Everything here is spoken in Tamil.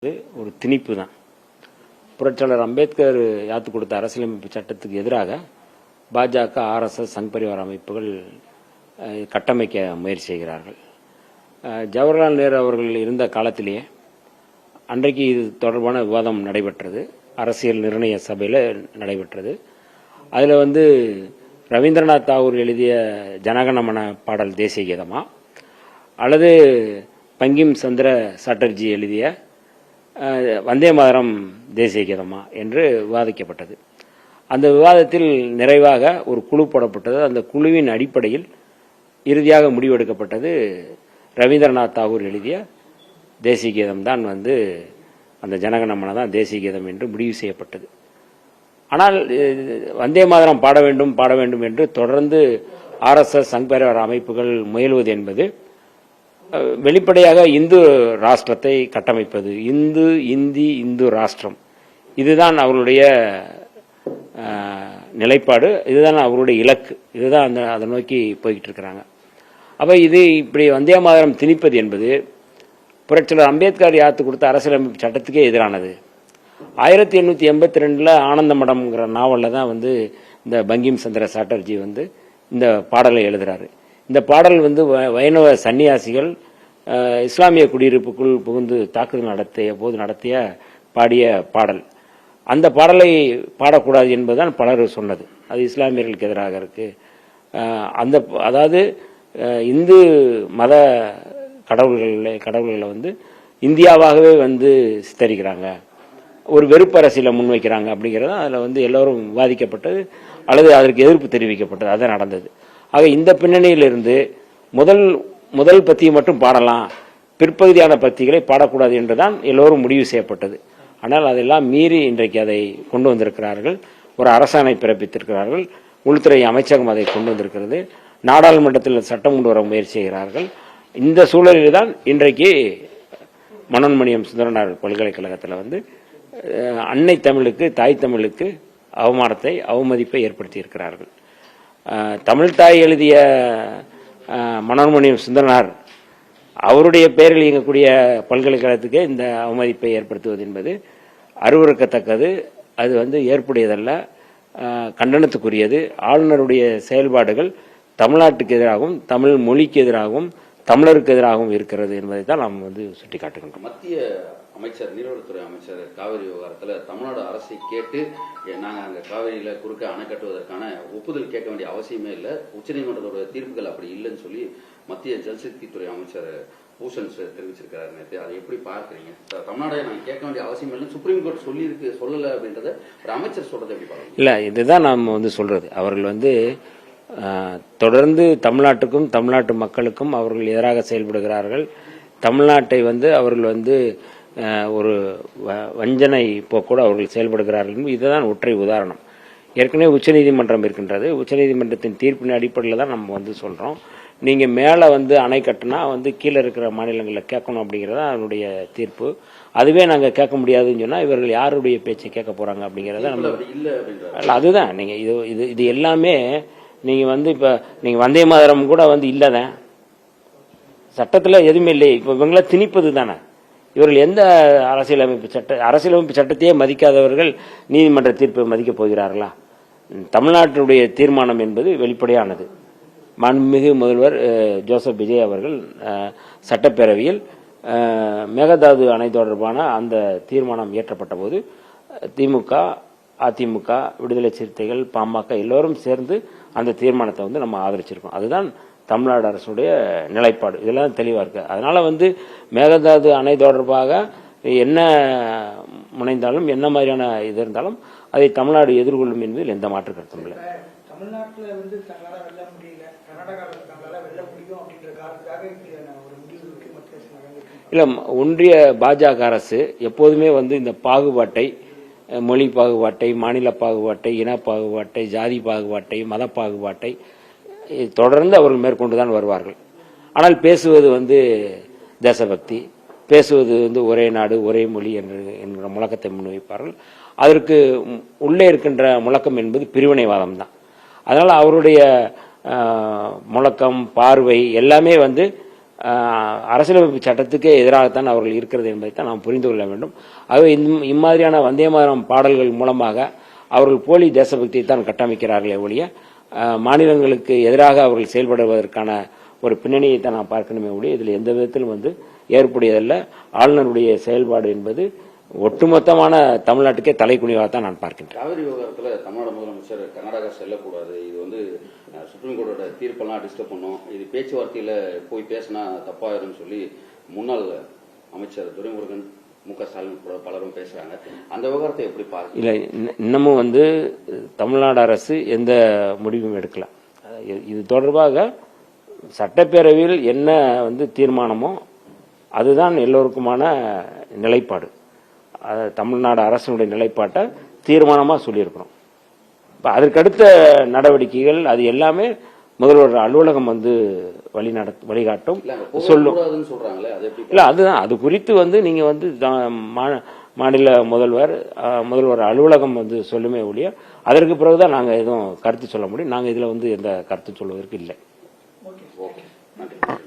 ஒரு திணிப்பு தான். புரட்சியாளர் அம்பேத்கர் யாத்து கொடுத்த அரசியலமைப்பு சட்டத்துக்கு எதிராக பாஜக, ஆர்எஸ்எஸ், சங் பரிவார அமைப்புகள் கட்டமைக்க முயற்சி செய்கிறார்கள். ஜவஹர்லால் நேரு அவர்கள் இருந்த காலத்திலேயே அன்றைக்கு இது தொடர்பான விவாதம் நடைபெற்றது. அரசியல் நிர்ணய சபையில் நடைபெற்றது. அதில் ரவீந்திரநாத் தாகூர் எழுதிய ஜனகணமன பாடல் தேசிய கீதமா அல்லது பங்கிம் சந்திர சாட்டர்ஜி எழுதிய வந்தே மாதரம் தேசிய கீதமா என்று விவாதிக்கப்பட்டது. அந்த விவாதத்தில் நிறைவாக ஒரு குழு போடப்பட்டது. அந்த குழுவின் அடிப்படையில் இறுதியாக முடிவெடுக்கப்பட்டது ரவீந்திரநாத் தாகூர் எழுதிய தேசிய கீதம் தான் அந்த ஜனகணமன தான் தேசிய கீதம் என்று முடிவு செய்யப்பட்டது. ஆனால் வந்தே மாதரம் பாட வேண்டும் என்று தொடர்ந்து ஆர்எஸ்எஸ், சங் பரிவார அமைப்புகள் முயல்வது என்பது வெளிப்படையாக இந்து ராஷ்டிரத்தை கட்டமைப்பது. இந்து ராஷ்டிரம், இதுதான் அவர்களுடைய நிலைப்பாடு, இதுதான் அவருடைய இலக்கு, இதுதான் அதை நோக்கி போய்கிட்டு இருக்கிறாங்க. அப்ப இது இப்படி வந்தே மாதரம் திணிப்பது என்பது புரட்சியாளர் அம்பேத்கர் யாத்து கொடுத்த அரசியலமைப்பு சட்டத்துக்கே எதிரானது. 1882 ஆனந்த மடம்ங்கிற நாவலில் தான் இந்த பங்கிம் சந்திர சாட்டர்ஜி இந்த பாடலை எழுதுறாரு. இந்த பாடல் வைணவ சன்னியாசிகள் இஸ்லாமிய குடியிருப்புக்குள் புகுந்து தாக்குதல் நடத்திய பாடிய பாடல். அந்த பாடலை பாடக்கூடாது என்பதுதான் பலர் சொன்னது. அது இஸ்லாமியர்களுக்கு எதிராக இருக்கு. அதாவது இந்து மத கடவுள்களை இந்தியாவாகவே சித்தரிக்கிறாங்க, ஒரு வெறுப்பு அரசியலை முன்வைக்கிறாங்க அப்படிங்கிறது அதில் எல்லோரும் விவாதிக்கப்பட்டது அல்லது அதற்கு எதிர்ப்பு தெரிவிக்கப்பட்டது. அதான் நடந்தது. ஆக இந்த பின்னணியிலிருந்து முதல் பத்தியை மட்டும் பாடலாம், பிற்பகுதியான பத்திகளை பாடக்கூடாது என்றுதான் எல்லோரும் முடிவு செய்யப்பட்டது. ஆனால் அதெல்லாம் மீறி இன்றைக்கு அதை கொண்டு வந்திருக்கிறார்கள். ஒரு அரசாணை பிறப்பித்திருக்கிறார்கள். உள்துறை அமைச்சகம் அதை கொண்டு வந்திருக்கிறது. நாடாளுமன்றத்தில் சட்டம் கொண்டு வர முயற்சி செய்கிறார்கள். இந்த சூழலில் தான் இன்றைக்கு மனோன்மணியம் சுந்தரனார் பல்கலைக்கழகத்தில் அன்னை தமிழுக்கு, தாய் தமிழுக்கு அவமதிப்பை ஏற்படுத்தி இருக்கிறார்கள். தமிழ் தாய் எழுதிய மனோன்மணியம் சுந்தரனார் அவருடைய பெயரில் இயங்கக்கூடிய பல்கலைக்கழகத்துக்கு இந்த அவமதிப்பை ஏற்படுத்துவது என்பது அருவருக்கத்தக்கது. அது ஏற்புடையதல்ல, கண்டனத்துக்குரியது. ஆளுநருடைய செயல்பாடுகள் தமிழ்நாட்டுக்கு எதிராகவும், தமிழ் மொழிக்கு எதிராகவும், தமிழருக்கு எதிராகவும் இருக்கிறது என்பதை தான் நாம் சுட்டிக்காட்டுகின்றோம். மத்திய அமைச்சர், நீர்வளத்துறை அமைச்சர் காவிரி விவகாரத்தில் தமிழ்நாடு அரசை கேட்டு நாங்கள் அங்கே காவிரியில குறுக்க அணை கட்டுவதற்கான ஒப்புதல் கேட்க வேண்டிய அவசியமே இல்லை, உச்சநீதிமன்றத்தோட தீர்ப்புகள் அப்படி இல்லைன்னு சொல்லி மத்திய ஜல்சக்தித்துறை அமைச்சர் பூஷன் தெரிவிச்சிருக்காரு நேற்று. அதை எப்படி பார்க்குறீங்க? தமிழ்நாடை நாங்கள் கேட்க வேண்டிய அவசியம் இல்லைன்னு சுப்ரீம் கோர்ட் சொல்லலை அப்படின்றத ஒரு அமைச்சர் சொல்றதை எப்படி பார்க்கணும்? இல்லை, இதுதான் நாம் சொல்றது. அவர்கள் தொடர்ந்து தமிழ்நாட்டுக்கும் தமிழ்நாட்டு மக்களுக்கும் அவர்கள் எதிராக செயல்படுகிறார்கள். தமிழ்நாட்டை அவர்கள் ஒரு வஞ்சனை போக்கோடு அவர்கள் செயல்படுகிறார்கள். இதுதான் ஒற்றை உதாரணம். ஏற்கனவே உச்சநீதிமன்றம் இருக்கின்றது. உச்சநீதிமன்றத்தின் தீர்ப்பின் அடிப்படையில் தான் நம்ம சொல்றோம். நீங்க மேலே அணை கட்டினா கீழே இருக்கிற மாநிலங்களில் கேட்கணும் அப்படிங்கிறதா அதனுடைய தீர்ப்பு. அதுவே நாங்கள் கேட்க முடியாதுன்னு சொன்னா இவர்கள் யாருடைய பேச்சை கேட்க போறாங்க அப்படிங்கிறத நம்ம அதுதான். நீங்க இது எல்லாமே நீங்க இப்ப நீங்க வந்தே மாதரம் கூட இல்லதான், சட்டத்தில் எதுவுமே இல்லை. இப்ப இவங்கள திணிப்பது தானே. இவர்கள் எந்த அரசியலமைப்பு சட்டத்தையே மதிக்காதவர்கள் நீதிமன்ற தீர்ப்பை மதிக்கப் போகிறார்களா? தமிழ்நாட்டினுடைய தீர்மானம் என்பது வெளிப்படையானது. மாண்புமிகு முதல்வர் ஜோசப் விஜய் அவர்கள் சட்டப்பேரவையில் மேகதாது அணை தொடர்பான அந்த தீர்மானம் இயற்றப்பட்ட போது திமுக, அதிமுக, விடுதலை சிறுத்தைகள், பாமக எல்லோரும் சேர்ந்து அந்த தீர்மானத்தை நம்ம ஆதரிச்சிருக்கோம். அதுதான் தமிழ்நாடு அரசுடைய நிலைப்பாடு. இதெல்லாம் தெளிவா இருக்கு. அதனால மேகதாது அணை தொடர்பாக என்ன முனைந்தாலும், என்ன மாதிரியான இது இருந்தாலும் அதை தமிழ்நாடு எதிர்கொள்ளும் என்பதில் எந்த மாற்று கருத்தும் இல்லை. இல்ல, ஒன்றிய பாஜக அரசு எப்போதுமே இந்த பாகுபாட்டை, மொழி பாகுபாட்டை, மாநில பாகுபாட்டை, இன பாகுபாட்டை, ஜாதி பாகுபாட்டை, மத பாகுபாட்டை தொடர்ந்து அவர்கள் மேற்கொண்டுதான் வருவார்கள். ஆனால் பேசுவது தேசபக்தி, பேசுவது ஒரே நாடு ஒரே மொழி என்கிற முழக்கத்தை முன்வைப்பார்கள். அதற்கு உள்ளே இருக்கின்ற முழக்கம் என்பது பிரிவினைவாதம் தான். அதனால அவருடைய முழக்கம், பார்வை எல்லாமே அரசியலமைப்பு சட்டத்துக்கே எதிராகத்தான் அவர்கள் இருக்கிறது என்பதைத்தான் நாம் புரிந்து கொள்ள வேண்டும். ஆகவே இம்மாதிரியான வந்தே மாதரம் பாடல்கள் மூலமாக அவர்கள் போலி தேசபக்தியை தான் கட்டமைக்கிறார்களே ஒழிய மாநிலங்களுக்கு எதிராக அவர்கள் செயல்படுவதற்கான ஒரு பின்னணியை தான் நாம் பார்க்கணுமே ஒழிய இதில் எந்த விதத்திலும் ஏற்புடையதல்ல. ஆளுநருடைய செயல்பாடு என்பது ஒட்டுமொத்தமான தமிழ்நாட்டுக்கே தலைக்குனிவாகத்தான் நான் பார்க்கின்றேன். காவிரி விவகாரத்தில் தமிழ்நாடு முதலமைச்சர் கர்நாடகா செல்லக்கூடாது, இது சுப்ரீம் கோர்ட்டோட தீர்ப்பெல்லாம் டிஸ்டர்ப் பண்ணும், இது பேச்சுவார்த்தையில போய் பேசினா தப்பாயிரும் சொல்லி முன்னாள் அமைச்சர் துரைமுருகன், மு.க. ஸ்டாலின் கூட பலரும் பேசுறாங்க. அந்த விவகாரத்தை எப்படி பார்க்க? இல்ல, இன்னமும் தமிழ்நாடு அரசு எந்த முடிவும் எடுக்கல. இது தொடர்பாக சட்டப்பேரவையில் என்ன தீர்மானமோ அதுதான் எல்லோருக்குமான நிலைப்பாடு. தமிழ்நாடு அரசினுடைய நிலைப்பாட்டை தீர்மானமா சொல்லியிருக்கிறோம். இப்ப அதற்கடுத்த நடவடிக்கைகள் அது எல்லாமே முதல்வர் அலுவலகம் வழிகாட்டும் சொல்லும். இல்ல, அதுதான் அது குறித்து நீங்க மாநில முதல்வர் அலுவலகம் சொல்லுமே ஒழிய அதற்கு பிறகுதான் நாங்க எதுவும் கருத்து சொல்ல முடியும். நாங்க இதுல எந்த கருத்து சொல்வதற்கு இல்லை.